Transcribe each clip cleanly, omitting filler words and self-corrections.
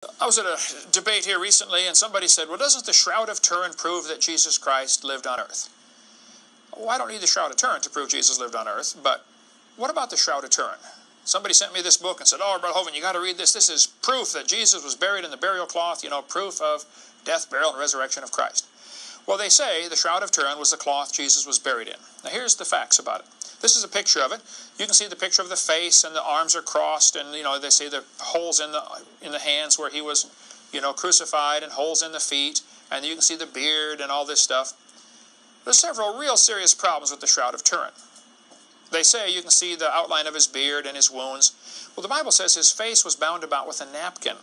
I was at a debate here recently, and somebody said, well, doesn't the Shroud of Turin prove that Jesus Christ lived on earth? Well, I don't need the Shroud of Turin to prove Jesus lived on earth, but what about the Shroud of Turin? Somebody sent me this book and said, oh, Brother Hovind, you got to read this. This is proof that Jesus was buried in the burial cloth, proof of death, burial, and resurrection of Christ. Well, they say the Shroud of Turin was the cloth Jesus was buried in. Now, here's the facts about it. This is a picture of it. You can see the picture of the face, and the arms are crossed, and, they say the holes in the hands where he was, crucified, and holes in the feet, and you can see the beard and all this stuff. There's several real serious problems with the Shroud of Turin. They say you can see the outline of his beard and his wounds. Well, the Bible says his face was bound about with a napkin.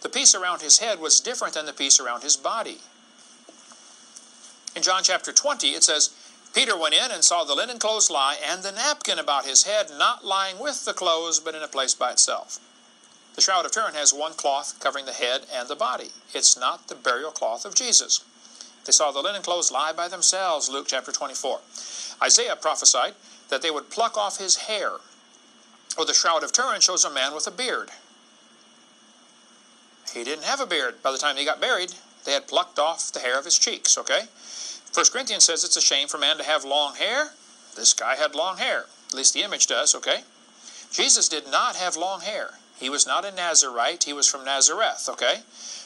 The piece around his head was different than the piece around his body. In John chapter 20, it says, Peter went in and saw the linen clothes lie, and the napkin about his head, not lying with the clothes, but in a place by itself. The Shroud of Turin has one cloth covering the head and the body. It's not the burial cloth of Jesus. They saw the linen clothes lie by themselves, Luke chapter 24. Isaiah prophesied that they would pluck off his hair. Or the Shroud of Turin shows a man with a beard. He didn't have a beard. By the time he got buried, they had plucked off the hair of his cheeks, okay? 1 Corinthians says it's a shame for man to have long hair. This guy had long hair. At least the image does, okay? Jesus did not have long hair. He was not a Nazarite. He was from Nazareth, okay?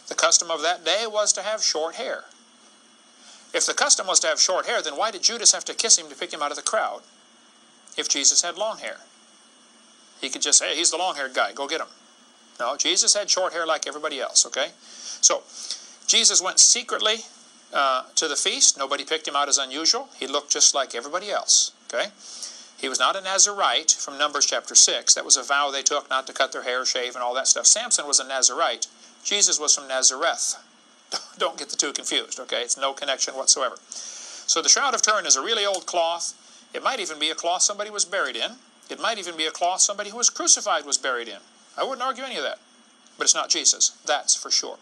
The custom of that day was to have short hair. If the custom was to have short hair, then why did Judas have to kiss him to pick him out of the crowd if Jesus had long hair? He could just say, hey, he's the long-haired guy. Go get him. No, Jesus had short hair like everybody else, okay? So, Jesus went secretly to the feast. Nobody picked him out as unusual. He looked just like everybody else, okay? He was not a Nazarite from Numbers chapter 6. That was a vow they took not to cut their hair, shave, and all that stuff. Samson was a Nazarite. Jesus was from Nazareth. Don't get the two confused, okay? It's no connection whatsoever. So the Shroud of Turin is a really old cloth. It might even be a cloth somebody was buried in. It might even be a cloth somebody who was crucified was buried in. I wouldn't argue any of that. But it's not Jesus. That's for sure.